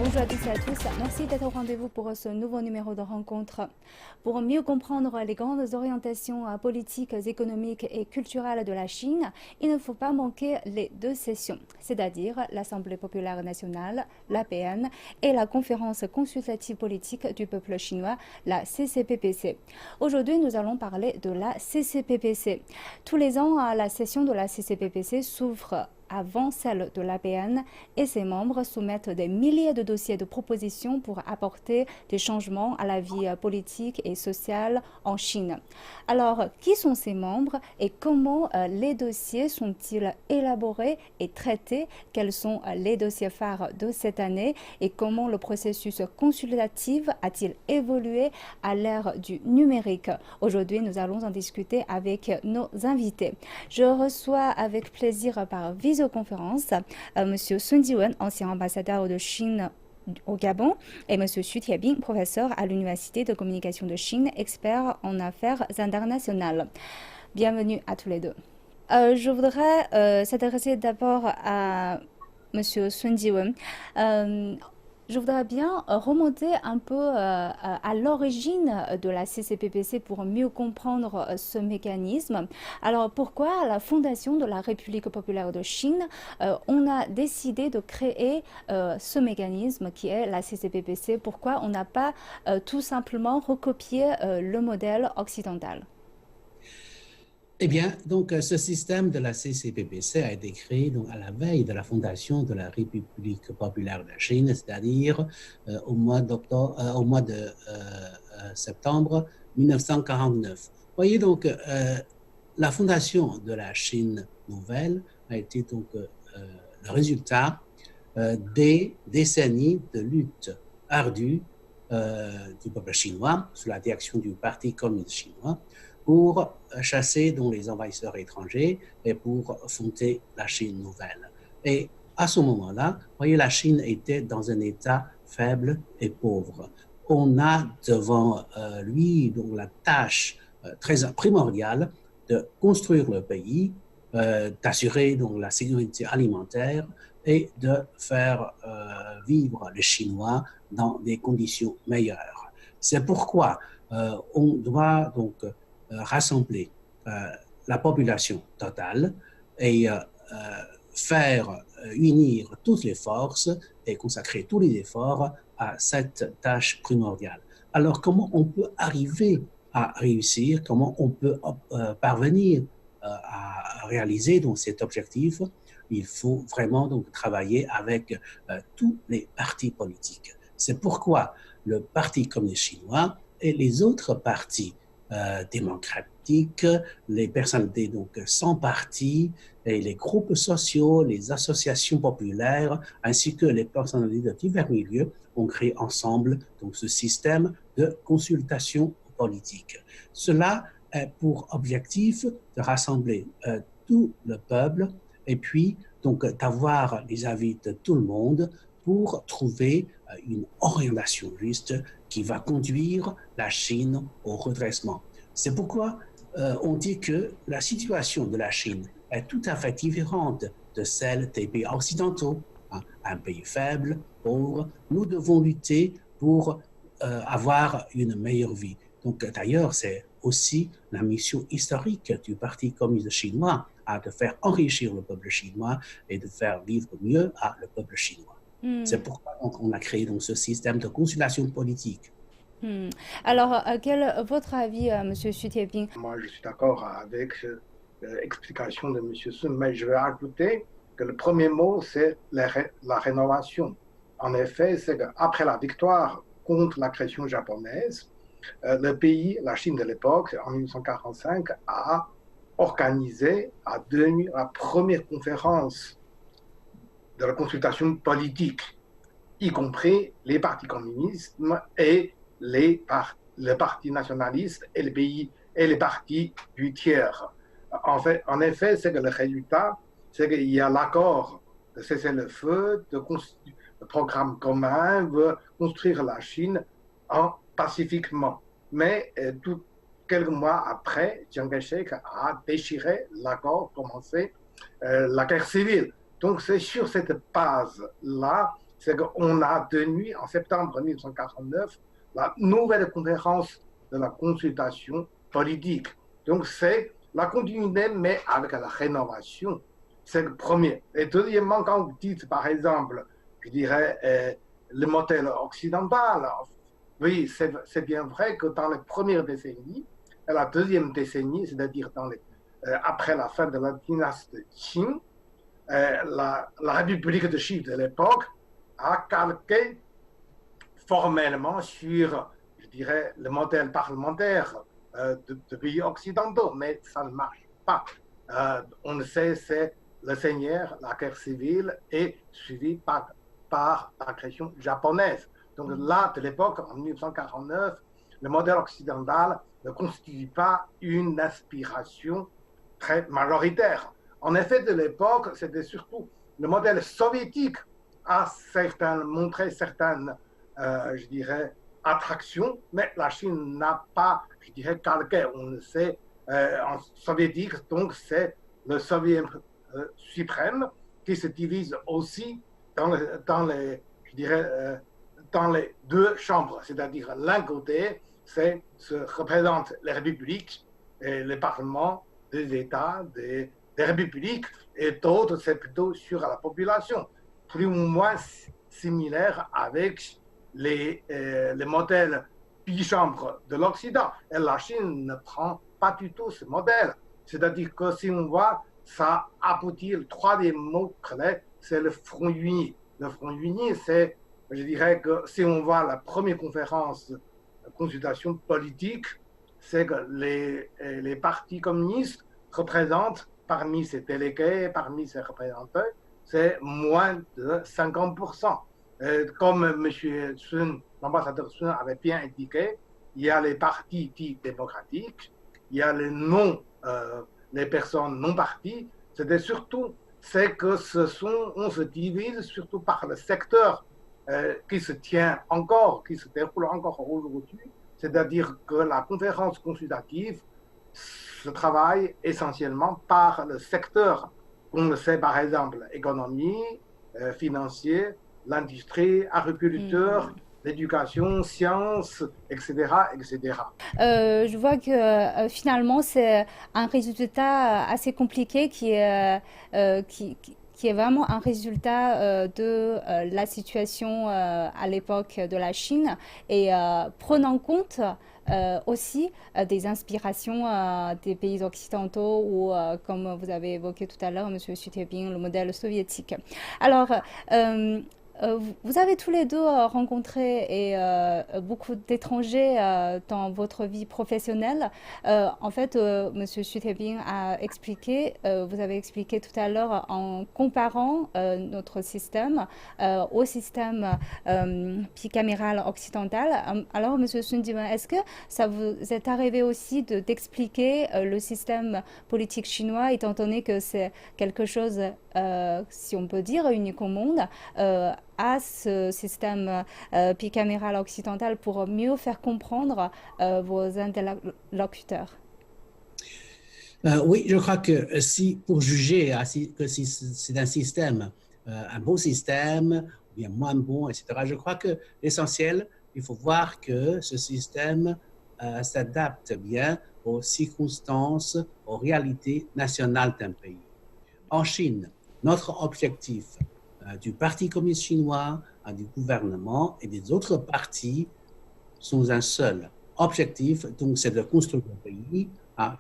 Bonjour à tous et à tous, merci d'être au rendez-vous pour ce nouveau numéro de rencontre. Pour mieux comprendre les grandes orientations politiques, économiques et culturelles de la Chine, il ne faut pas manquer les deux sessions, c'est-à-dire l'Assemblée populaire nationale, l'APN, et la conférence consultative politique du peuple chinois, la CCPPC. Aujourd'hui, nous allons parler de la CCPPC. Tous les ans, la session de la CCPPC s'ouvre avant celle de l'APN et ses membres soumettent des milliers de dossiers de propositions pour apporter des changements à la vie politique et sociale en Chine. Alors, qui sont ces membres et comment les dossiers sont-ils élaborés et traités? Quels sont les dossiers phares de cette année et comment le processus consultatif a-t-il évolué à l'ère du numérique? Aujourd'hui, nous allons en discuter avec nos invités. Je reçois avec plaisir par visioconférence Monsieur Sun Jiwen, ancien ambassadeur de Chine au Gabon, et Monsieur Xu Tiebing, professeur à l'Université de communication de Chine, expert en affaires internationales. Bienvenue à tous les deux. Je voudrais s'adresser d'abord à Monsieur Sun Jiwen. Je voudrais bien remonter un peu à l'origine de la CCPPC pour mieux comprendre ce mécanisme. Alors pourquoi à la fondation de la République populaire de Chine, on a décidé de créer ce mécanisme qui est la CCPPC? Pourquoi on n'a pas tout simplement recopié le modèle occidental? Eh bien, donc, ce système de la CCPPC a été créé donc, à la veille de la fondation de la République populaire de Chine, c'est-à-dire au mois de septembre 1949. Voyez donc, la fondation de la Chine nouvelle a été donc le résultat des décennies de lutte ardue du peuple chinois sous la direction du Parti communiste chinois pour chasser donc, les envahisseurs étrangers et pour fonder la Chine nouvelle. Et à ce moment-là, vous voyez, la Chine était dans un état faible et pauvre. On a devant lui donc, la tâche très primordiale de construire le pays, d'assurer donc, la sécurité alimentaire et de faire vivre les Chinois dans des conditions meilleures. C'est pourquoi on doit donc rassembler la population totale et faire unir toutes les forces et consacrer tous les efforts à cette tâche primordiale. Alors, comment on peut arriver à réussir, comment on peut parvenir à réaliser donc, cet objectif? Il faut vraiment donc travailler avec tous les partis politiques. C'est pourquoi le Parti communiste chinois et les autres partis démocratiques, les personnalités donc sans parti, et les groupes sociaux, les associations populaires, ainsi que les personnalités de divers milieux ont créé ensemble donc ce système de consultation politique. Cela a pour objectif de rassembler tout le peuple et puis donc d'avoir les avis de tout le monde pour trouver une orientation juste qui va conduire la Chine au redressement. C'est pourquoi on dit que la situation de la Chine est tout à fait différente de celle des pays occidentaux. Un pays faible, pauvre, nous devons lutter pour avoir une meilleure vie. Donc d'ailleurs, c'est aussi la mission historique du Parti communiste chinois de faire enrichir le peuple chinois et de faire vivre mieux le peuple chinois. C'est pourquoi on a créé donc, ce système de consultation politique. Alors, quel est votre avis, Monsieur Xu Tiebing? Moi, je suis d'accord avec l'explication de M. Sun, mais je vais ajouter que le premier mot, c'est la rénovation. En effet, c'est qu'après la victoire contre l'agression japonaise, le pays, la Chine de l'époque, en 1945, a organisé, a tenu la première conférence de la consultation politique, y compris les partis communistes et le parti nationaliste et les partis du tiers. En effet, c'est que le résultat, c'est qu'il y a l'accord de cesser le feu, le programme commun veut construire la Chine pacifiquement. Mais quelques mois après, Chiang Kai-shek a déchiré l'accord, commencé la guerre civile. Donc c'est sur cette base-là c'est qu'on a tenu en septembre 1949 la nouvelle conférence de la consultation politique. Donc c'est la continuité, mais avec la rénovation. C'est le premier. Et deuxièmement, quand vous dites, par exemple, je dirais, le modèle occidental, oui, c'est bien vrai que dans les premières décennies, et la deuxième décennie, c'est-à-dire après la fin de la dynastie Qing, la République de Chine de l'époque a calqué formellement sur, je dirais, le modèle parlementaire de pays occidentaux, mais ça ne marche pas. On le sait, c'est le seigneur, la guerre civile est suivie par l'agression japonaise. Donc là, de l'époque, en 1949, le modèle occidental ne constitue pas une inspiration très majoritaire. En effet, de l'époque, c'était surtout le modèle soviétique a montré certaines, je dirais, attractions, mais la Chine n'a pas, je dirais, calqué. On le sait, en soviétique, donc c'est le Soviet suprême qui se divise aussi dans les, je dirais, dans les deux chambres, c'est-à-dire l'un côté, se représentent les républiques et les parlements des États, des républiques, et d'autres, c'est plutôt sur la population, plus ou moins similaire avec les modèles bichambre de l'Occident. Et la Chine ne prend pas du tout ce modèle. C'est-à-dire que si on voit, ça aboutit, le troisième mot clé, c'est le Front uni. Le Front uni, c'est, je dirais que si on voit la première conférence de consultation politique, c'est que les partis communistes représentent parmi ces délégués, parmi ces représentants, c'est moins de 50%. Comme M. Sun, l'ambassadeur Sun avait bien indiqué, il y a les partis dits démocratiques, il y a les personnes non parties. C'était surtout, c'est que on se divise surtout par le secteur qui se tient encore, qui se déroule encore aujourd'hui, c'est-à-dire que la conférence consultative se travaille essentiellement par le secteur. On le sait par exemple, économie, financier, l'industrie, agriculture, l'éducation, sciences, etc., etc. Je vois que finalement c'est un résultat assez compliqué qui est vraiment un résultat de la situation à l'époque de la Chine et prenant en compte aussi des inspirations des pays occidentaux ou, comme vous avez évoqué tout à l'heure, M. Xu Jinping, le modèle soviétique. Alors, vous avez tous les deux rencontré beaucoup d'étrangers dans votre vie professionnelle. En fait, Monsieur Xu Jinping a expliqué, vous avez expliqué tout à l'heure en comparant notre système au système bicaméral occidental. Alors, Monsieur Sun Jiwen, est-ce que ça vous est arrivé aussi d'expliquer le système politique chinois, étant donné que c'est quelque chose, si on peut dire, unique au monde, à ce système bicaméral occidental pour mieux faire comprendre vos interlocuteurs? Oui, je crois que pour juger que si c'est un système, un bon système, ou bien moins bon, etc., je crois que l'essentiel, il faut voir que ce système s'adapte bien aux circonstances, aux réalités nationales d'un pays. En Chine, notre objectif du Parti communiste chinois, du gouvernement et des autres partis sont un seul objectif, donc c'est de construire le pays, à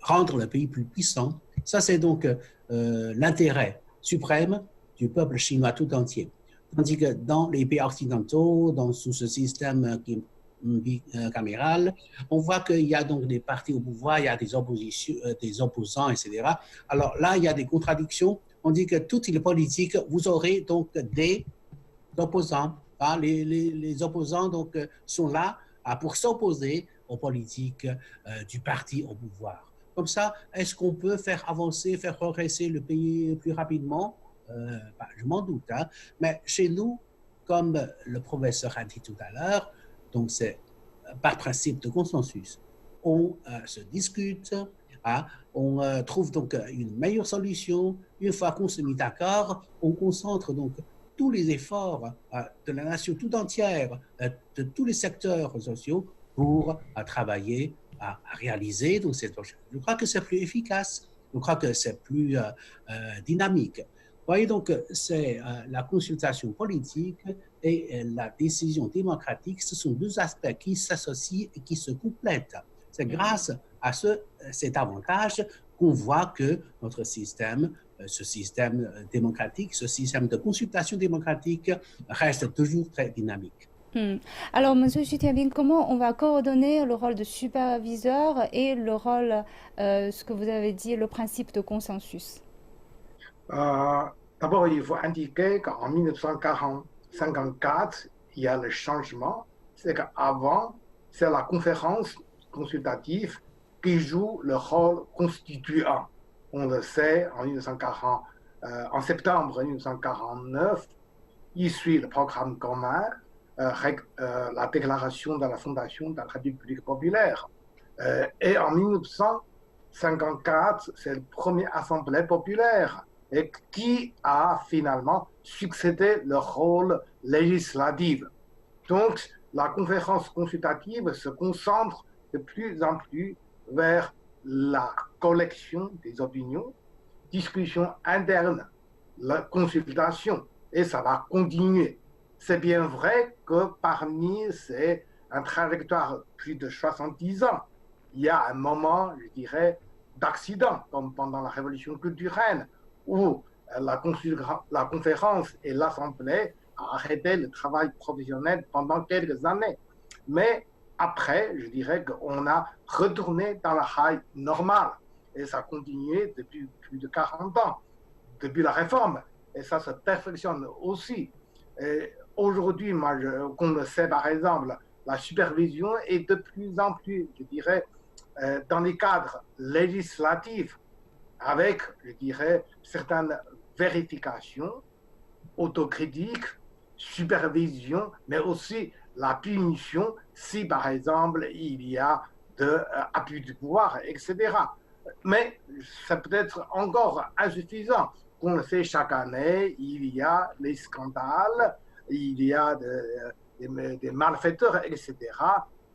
rendre le pays plus puissant. Ça, c'est donc l'intérêt suprême du peuple chinois tout entier. Tandis que dans les pays occidentaux, sous ce système bicaméral, on voit qu'il y a donc des partis au pouvoir, il y a des opposants, etc. Alors là, il y a des contradictions. On dit que toutes les politiques, vous aurez donc des opposants. Hein, les opposants donc, sont là pour s'opposer aux politiques du parti au pouvoir. Comme ça, est-ce qu'on peut faire avancer, faire progresser le pays plus rapidement? Je m'en doute. Hein. Mais chez nous, comme le professeur a dit tout à l'heure, donc c'est par principe de consensus. On se discute, hein, on trouve donc une meilleure solution. Une fois qu'on se met d'accord, on concentre donc tous les efforts de la nation tout entière, de tous les secteurs sociaux pour travailler à réaliser donc cette projet. Je crois que c'est plus efficace, je crois que c'est plus dynamique. Vous voyez donc, c'est la consultation politique et la décision démocratique, ce sont deux aspects qui s'associent et qui se complètent. C'est grâce à cet avantage qu'on voit que notre système, ce système démocratique, ce système de consultation démocratique reste toujours très dynamique. Alors, Monsieur Chutiabin, comment on va coordonner le rôle de superviseur et le rôle, ce que vous avez dit, le principe de consensus? D'abord, il faut indiquer qu'en 1954, il y a le changement. C'est qu'avant, c'est la conférence consultative qui joue le rôle constituant. On le sait, en septembre 1949, il suit le programme commun, la déclaration de la fondation de la République populaire. Et en 1954, c'est la première assemblée populaire et qui a finalement succédé le rôle législatif. Donc, la conférence consultative se concentre de plus en plus vers la collection des opinions, discussion interne, la consultation, et ça va continuer. C'est bien vrai que parmi ces trajectoires de plus de 70 ans, il y a un moment, je dirais, d'accident, comme pendant la Révolution culturelle, où la conférence et l'Assemblée ont arrêté le travail professionnel pendant quelques années. Mais après, je dirais qu'on a retourné dans la rail normale. Et ça a continué depuis plus de 40 ans, depuis la réforme. Et ça se perfectionne aussi. Aujourd'hui, comme le sait par exemple, la supervision est de plus en plus, je dirais, dans les cadres législatifs, avec, je dirais, certaines vérifications, autocritiques, supervision, mais aussi la punition si, par exemple, il y a de abus du pouvoir, etc. Mais ça peut être encore insuffisant. On le sait, chaque année, il y a les scandales, il y a des malfaiteurs, etc.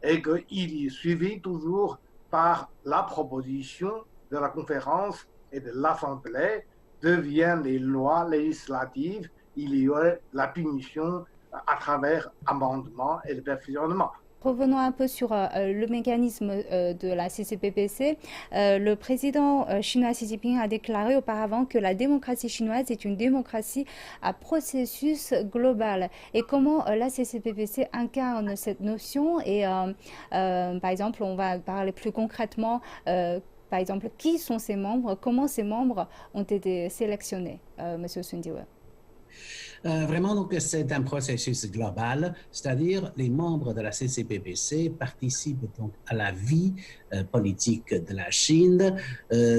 Et qu'il est suivi toujours par la proposition de la conférence et de l'Assemblée, deviennent les lois législatives, il y aurait la punition à travers amendements et le perfectionnement. Revenons un peu sur le mécanisme de la CCPPC. Le président chinois Xi Jinping a déclaré auparavant que la démocratie chinoise est une démocratie à processus global. Et comment la CCPPC incarne cette notion? Et par exemple, on va parler plus concrètement. Par exemple, qui sont ses membres? Comment ces membres ont été sélectionnés, Monsieur Sun Jiwei? Vraiment, donc, c'est un processus global, c'est-à-dire les membres de la CCPPC participent donc à la vie politique de la Chine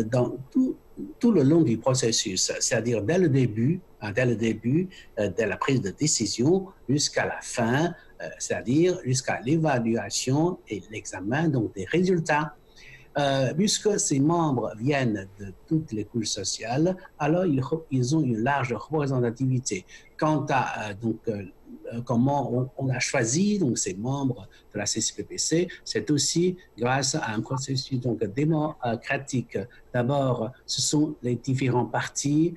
dans tout le long du processus, c'est-à-dire dès le début, dès la prise de décision jusqu'à la fin, c'est-à-dire jusqu'à l'évaluation et l'examen donc des résultats. Puisque ces membres viennent de toutes les couches sociales, alors ils ont une large représentativité. Quant à comment on a choisi donc, ces membres de la CCPPC, c'est aussi grâce à un processus donc, démocratique. D'abord, ce sont les différents partis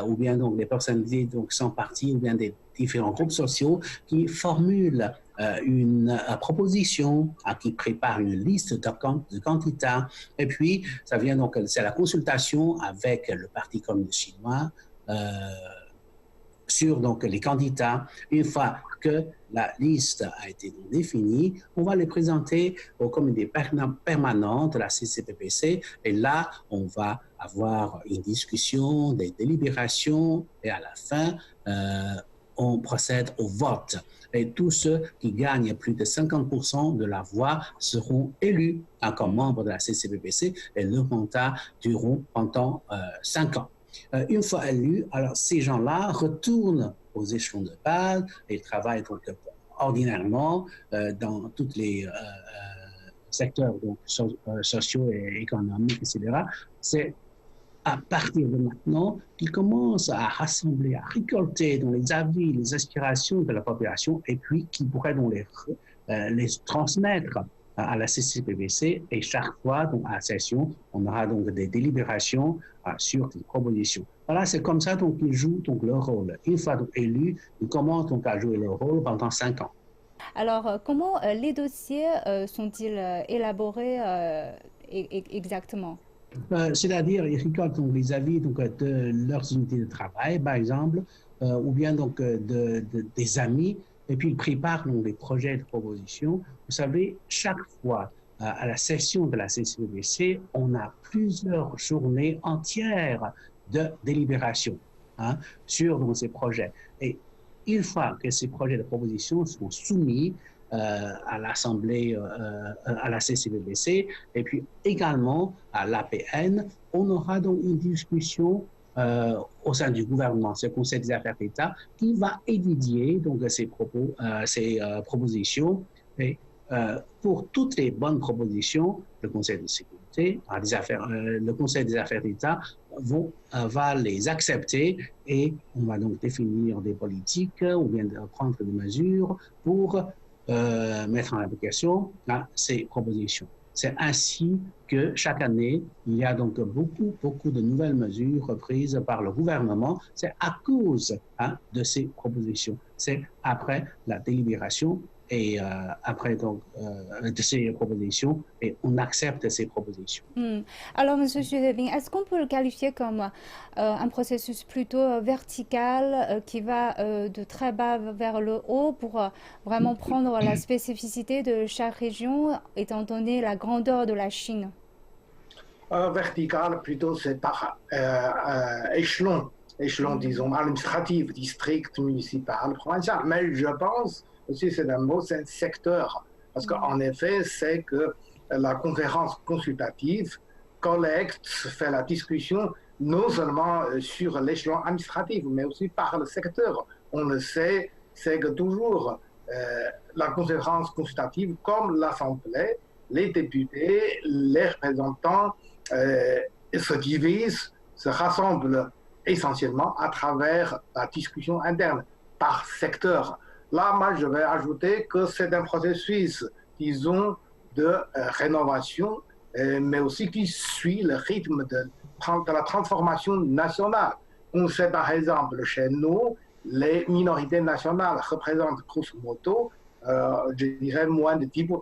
ou bien donc, les personnalités donc, sans parti ou bien des différents groupes sociaux qui formulent une proposition, qui prépare une liste de candidats. Et puis, ça vient donc, c'est la consultation avec le Parti communiste chinois sur donc, les candidats. Une fois que la liste a été définie, on va les présenter au comité permanent de la CCPPC et là, on va avoir une discussion, des délibérations et à la fin, on procède au vote. Et tous ceux qui gagnent plus de 50% de la voix seront élus comme membres de la CCPPC et leur mandat durera pendant 5 ans. Une fois élus, alors ces gens-là retournent aux échelons de base et travaillent donc ordinairement dans toutes les secteurs donc, sociaux et économiques, etc., c'est à partir de maintenant qu'ils commencent à rassembler, à récolter dans les avis, les aspirations de la population et puis qu'ils pourraient donc les transmettre à la CCPBC et chaque fois, donc, à la session, on aura donc des délibérations sur des propositions. Voilà, c'est comme ça donc, qu'ils jouent donc, leur rôle. Une fois donc, élus, ils commencent donc, à jouer leur rôle pendant 5 ans. Alors, comment les dossiers sont-ils élaborés exactement? C'est-à-dire, ils récoltent donc, les avis donc, de leurs unités de travail, par exemple, ou bien donc, des amis, et puis ils préparent donc, des projets de proposition. Vous savez, chaque fois à la session de la CCBC, on a plusieurs journées entières de délibération sur donc, ces projets. Et une fois que ces projets de proposition sont soumis à l'Assemblée, à la CCBC, et puis également à l'APN, on aura donc une discussion au sein du gouvernement, ce Conseil des affaires d'État, qui va étudier donc, ces propositions. Et pour toutes les bonnes propositions, le Conseil de sécurité, le Conseil des affaires d'État va les accepter et on va donc définir des politiques ou bien prendre des mesures pour mettre en application ces propositions. C'est ainsi que chaque année, il y a donc beaucoup de nouvelles mesures prises par le gouvernement. C'est à cause de ces propositions. C'est après la délibération et après donc de ces propositions et on accepte ces propositions. Alors, M. Chudeving, est-ce qu'on peut le qualifier comme un processus plutôt vertical qui va de très bas vers le haut pour vraiment prendre la spécificité de chaque région, étant donné la grandeur de la Chine? Vertical, plutôt, c'est par échelon, disons, administratif, district, municipal, provincial. Mais je pense aussi, c'est un mot, c'est un secteur. Parce qu'en effet, c'est que la conférence consultative collecte, fait la discussion, non seulement sur l'échelon administratif, mais aussi par le secteur. On le sait, c'est que toujours la conférence consultative, comme l'Assemblée, les députés, les représentants se divisent, se rassemblent essentiellement à travers la discussion interne, par secteur. Là, moi, je vais ajouter que c'est un processus, disons, de rénovation, mais aussi qui suit le rythme de la transformation nationale. On sait, par exemple, chez nous, les minorités nationales représentent grosso modo, je dirais,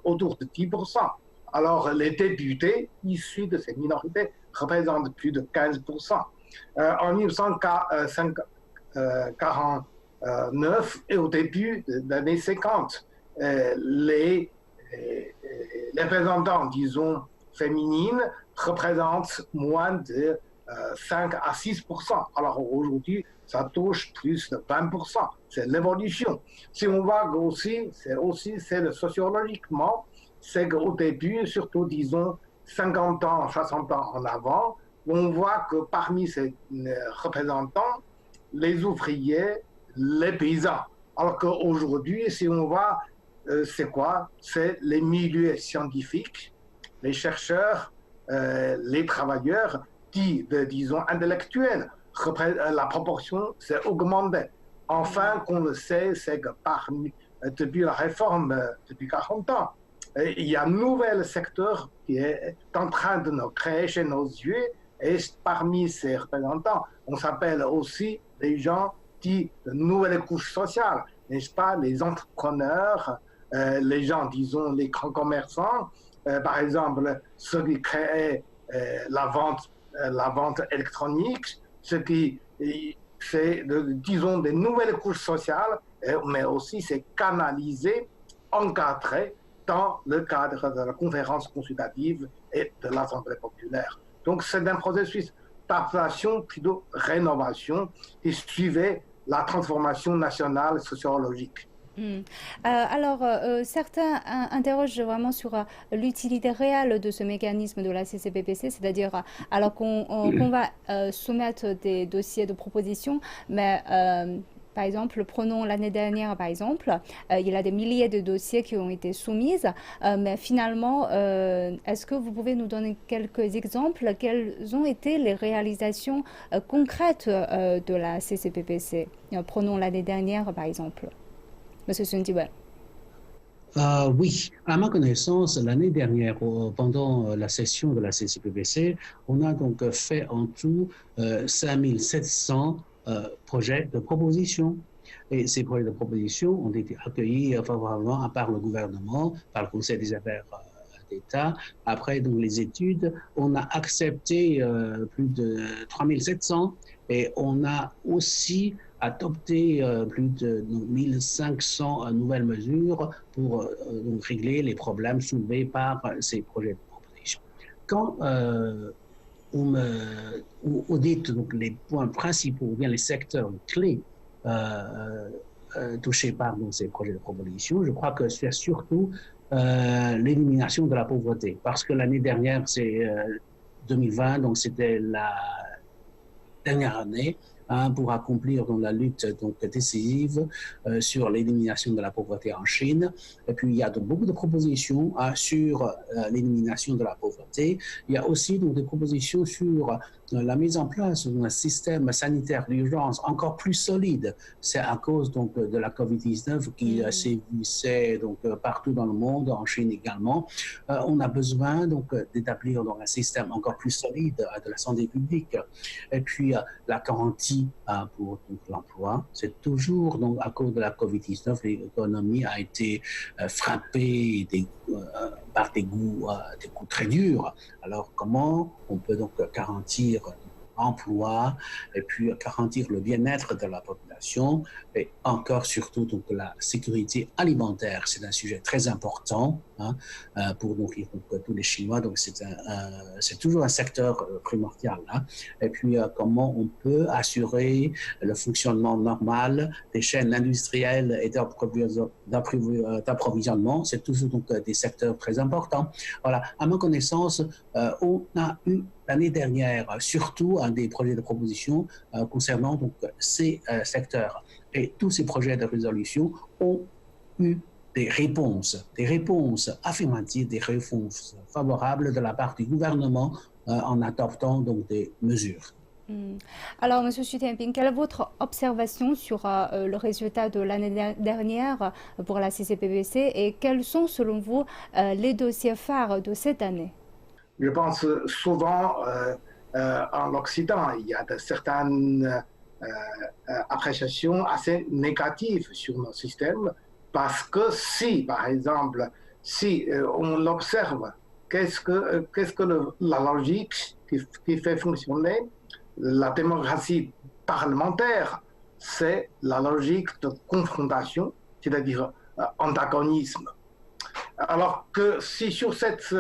autour de 10%. Alors, les députés issus de ces minorités représentent plus de 15%. En 1949 et au début des années 50, les représentants, disons, féminines représentent moins de 5 à 6%. Alors aujourd'hui, ça touche plus de 20%. C'est l'évolution. Si on va aussi, c'est sociologiquement, c'est qu'au début, surtout, disons, 50 ans, 60 ans en avant, on voit que parmi ces représentants, les ouvriers, les paysans. Alors qu'aujourd'hui, si on voit, c'est quoi? C'est les milieux scientifiques, les chercheurs, les travailleurs, disons, intellectuels. La proportion s'est augmentée. Enfin, qu'on le sait, c'est que depuis la réforme, depuis 40 ans, il y a un nouvel secteur qui est en train de nous créer chez nos yeux. Et parmi ces représentants, on s'appelle aussi les gens dits de nouvelles couches sociales, n'est-ce pas, les entrepreneurs, les gens, disons, les grands commerçants, par exemple, ceux qui créent la vente électronique, ceux qui, c'est, disons, des nouvelles couches sociales, mais aussi c'est canalisé, encadré dans le cadre de la conférence consultative et de l'Assemblée populaire. Donc c'est un processus d'adaptation, plutôt rénovation, qui suivait la transformation nationale sociologique. Alors, certains interrogent vraiment sur l'utilité réelle de ce mécanisme de la CCPBC, c'est-à-dire alors qu'on va soumettre des dossiers de proposition, mais Par exemple, prenons l'année dernière, par exemple, il y a des milliers de dossiers qui ont été soumis, mais finalement, est-ce que vous pouvez nous donner quelques exemples? Quelles ont été les réalisations concrètes de la CCPPC? Prenons l'année dernière, par exemple. Monsieur Sun Jiwen. Oui, à ma connaissance, l'année dernière, pendant la session de la CCPPC, on a donc fait en tout 5700 projets de propositions. Et ces projets de propositions ont été accueillis favorablement par le gouvernement, par le Conseil des affaires d'État. Après donc, les études, on a accepté plus de 3700 et on a aussi adopté plus de 1500 nouvelles mesures pour donc, régler les problèmes soulevés par ces projets de proposition. Quand on audite donc, les points principaux, ou bien les secteurs clés touchés par donc, ces projets de proposition, je crois que c'est surtout l'élimination de la pauvreté. Parce que l'année dernière, c'est 2020, donc c'était la dernière année pour accomplir donc, la lutte donc, décisive sur l'élimination de la pauvreté en Chine. Et puis, il y a donc beaucoup de propositions sur l'élimination de la pauvreté. Il y a aussi donc, des propositions sur la mise en place d'un système sanitaire d'urgence encore plus solide. C'est à cause donc, de la COVID-19 qui sévissait donc, partout dans le monde, en Chine également. On a besoin donc, d'établir donc, un système encore plus solide de la santé publique. Et puis, la garantie pour l'emploi. C'est toujours donc, à cause de la COVID-19, l'économie a été frappée par des coups très durs. Alors, comment on peut donc garantir l'emploi et puis garantir le bien-être de la population et encore surtout donc la sécurité alimentaire. C'est un sujet très important pour nourrir donc, tous les Chinois. Donc c'est toujours un secteur primordial. Et puis comment on peut assurer le fonctionnement normal des chaînes industrielles et d'approvisionnement. C'est toujours donc des secteurs très importants. Voilà. À ma connaissance, on a eu l'année dernière, surtout des projets de proposition concernant donc, ces secteurs. Et tous ces projets de résolution ont eu des réponses affirmatives, des réponses favorables de la part du gouvernement en adoptant donc des mesures. Alors, Monsieur Xu Tianping, quelle est votre observation sur le résultat de l'année dernière pour la CCPPC et quels sont, selon vous, les dossiers phares de cette année? Je pense souvent en Occident, il y a de certaines appréciations assez négatives sur nos systèmes parce que si, par exemple, si on l'observe, qu'est-ce que la logique qui fait fonctionner la démocratie parlementaire, c'est la logique de confrontation, c'est-à-dire antagonisme. Alors que si sur cette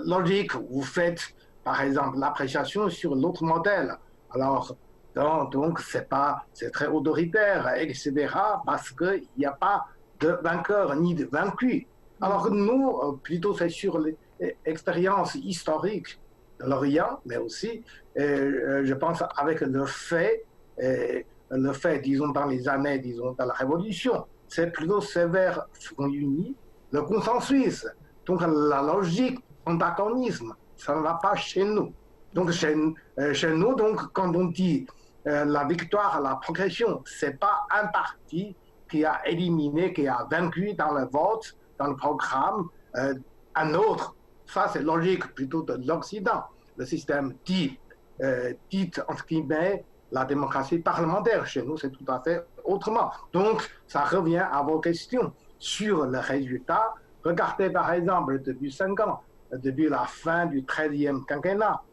logique, vous faites par exemple l'appréciation sur l'autre modèle, alors donc c'est très autoritaire, etc., parce qu'il n'y a pas de vainqueur ni de vaincu. Alors nous, plutôt c'est sur l'expérience historique de l'Orient, mais aussi, je pense, avec le fait, disons, dans les années, disons, de la Révolution, c'est plutôt vers Front Uni, le consensus. Donc la logique antagonisme, ça ne va pas chez nous. Donc chez nous, donc, quand on dit la victoire, la progression, ce n'est pas un parti qui a éliminé, qui a vaincu dans le vote, dans le programme, un autre. Ça, c'est logique plutôt de l'Occident. Le système dit, entre guillemets, la démocratie parlementaire. Chez nous, c'est tout à fait autrement. Donc, ça revient à vos questions sur le résultat. Regardez, par exemple, depuis 5 ans, depuis la fin du 13e quinquennat,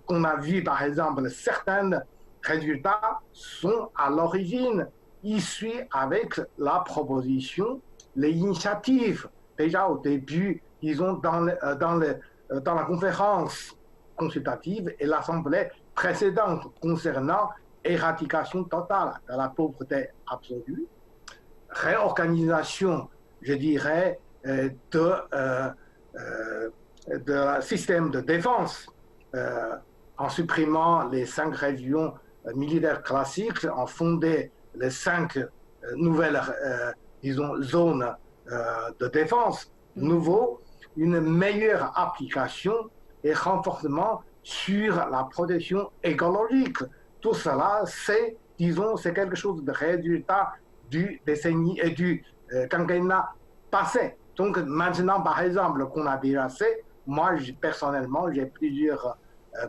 qu'on a vu, par exemple, certains résultats sont à l'origine issus avec la proposition, les initiatives. Déjà au début, disons, dans la conférence consultative et l'assemblée précédente concernant éradication totale de la pauvreté absolue, réorganisation, je dirais, de système de défense en supprimant les 5 régions militaires classiques, en fondant les 5 nouvelles, disons, zones de défense nouveaux, une meilleure application et renforcement sur la protection écologique. Tout cela, c'est, disons, c'est quelque chose de résultat du décennie et du quinquennat passé. Donc maintenant, par exemple, qu'on a déjà fait, moi, personnellement, j'ai plusieurs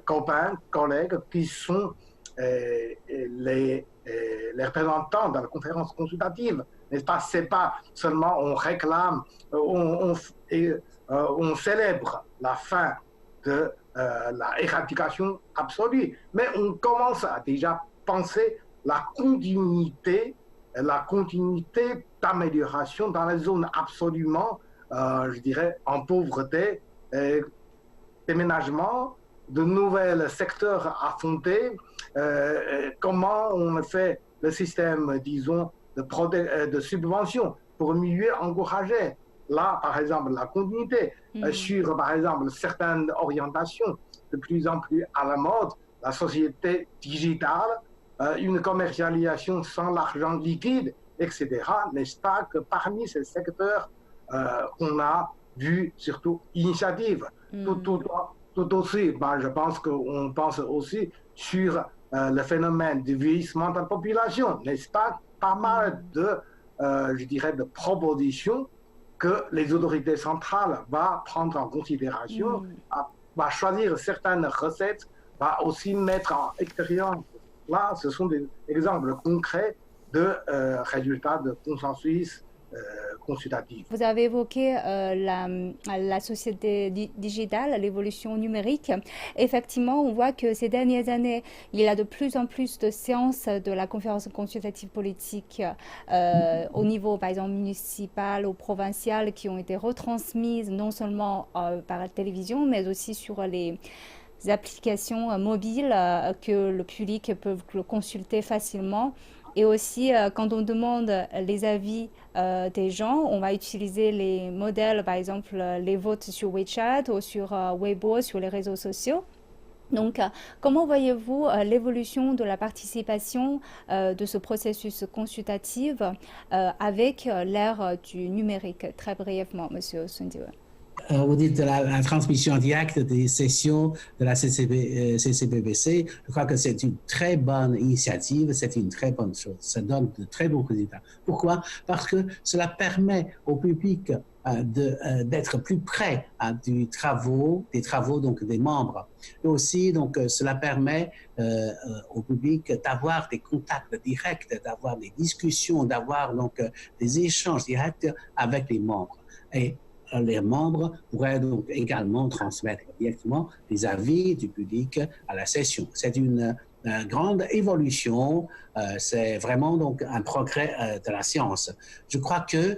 copains, collègues qui sont les représentants de la conférence consultative. N'est-ce pas? C'est pas seulement on réclame, on célèbre la fin de la éradication absolue, mais on commence à déjà penser la continuité d'amélioration dans les zones absolument, je dirais, en pauvreté, déménagement, de nouveaux secteurs à fonder, comment on fait le système, disons, de subvention pour mieux encourager, là, par exemple, la continuité, sur, par exemple, certaines orientations de plus en plus à la mode, la société digitale, une commercialisation sans l'argent liquide, etc. N'est-ce pas que parmi ces secteurs, on a vu surtout initiative. Tout aussi, je pense qu'on pense aussi sur le phénomène du vieillissement de la population, n'est-ce pas? Pas mal de, je dirais, de propositions que les autorités centrales vont prendre en considération, va choisir certaines recettes, va aussi mettre en expérience. Là, ce sont des exemples concrets de résultats de consensus consultatif. Vous avez évoqué la société digitale, l'évolution numérique. Effectivement, on voit que ces dernières années, il y a de plus en plus de séances de la conférence consultative politique au niveau, par exemple, municipal ou provincial, qui ont été retransmises non seulement par la télévision, mais aussi sur les applications mobiles que le public peut consulter facilement. Et aussi, quand on demande les avis des gens, on va utiliser les modèles, par exemple, les votes sur WeChat ou sur Weibo, sur les réseaux sociaux. Donc, comment voyez-vous l'évolution de la participation de ce processus consultatif avec l'ère du numérique? Très brièvement, Monsieur Sundiwe. Vous dites la transmission directe des sessions de la CCPBC. Je crois que c'est une très bonne initiative, c'est une très bonne chose. Ça donne de très bons résultats. Pourquoi? Parce que cela permet au public d'être plus près des travaux donc des membres. Et aussi, donc, cela permet au public d'avoir des contacts directs, d'avoir des discussions, d'avoir donc des échanges directs avec les membres. Et les membres pourraient donc également transmettre directement les avis du public à la session. C'est une grande évolution, c'est vraiment donc un progrès de la science. Je crois que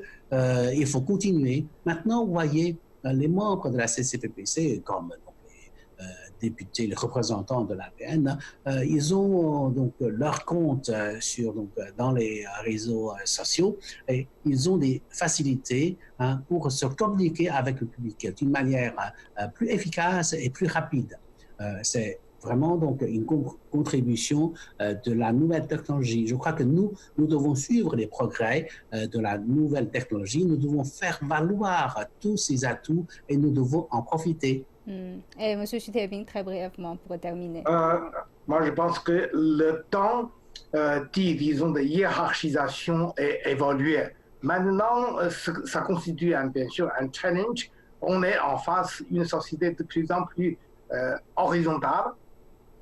il faut continuer. Maintenant, vous voyez, les membres de la CCPBC, comme donc, les députés, les représentants de l'APN, ils ont donc leur compte dans les réseaux sociaux et ils ont des facilités pour se communiquer avec le public d'une manière plus efficace et plus rapide. C'est vraiment donc une contribution de la nouvelle technologie. Je crois que nous devons suivre les progrès de la nouvelle technologie. Nous devons faire valoir tous ces atouts et nous devons en profiter. Et M. Chutebing, très brièvement pour terminer. Moi, je pense que le temps disons, de hiérarchisation est évolué. Maintenant, ça constitue bien sûr un challenge. On est en face d'une société de plus en plus horizontale,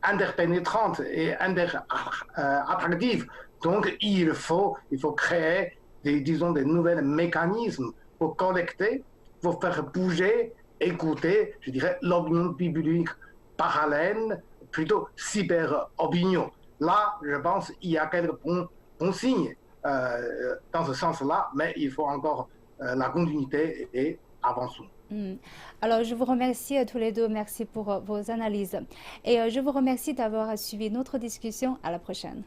interpénétrante et attractive. Donc, il faut créer des nouveaux mécanismes pour collecter, pour faire bouger, écouter, je dirais, l'opinion publique parallèle, plutôt cyber-opinion. Là, je pense qu'il y a quelques bons signes dans ce sens-là, mais il faut encore la continuité et avançons. Alors, je vous remercie tous les deux. Merci pour vos analyses. Et je vous remercie d'avoir suivi notre discussion. À la prochaine.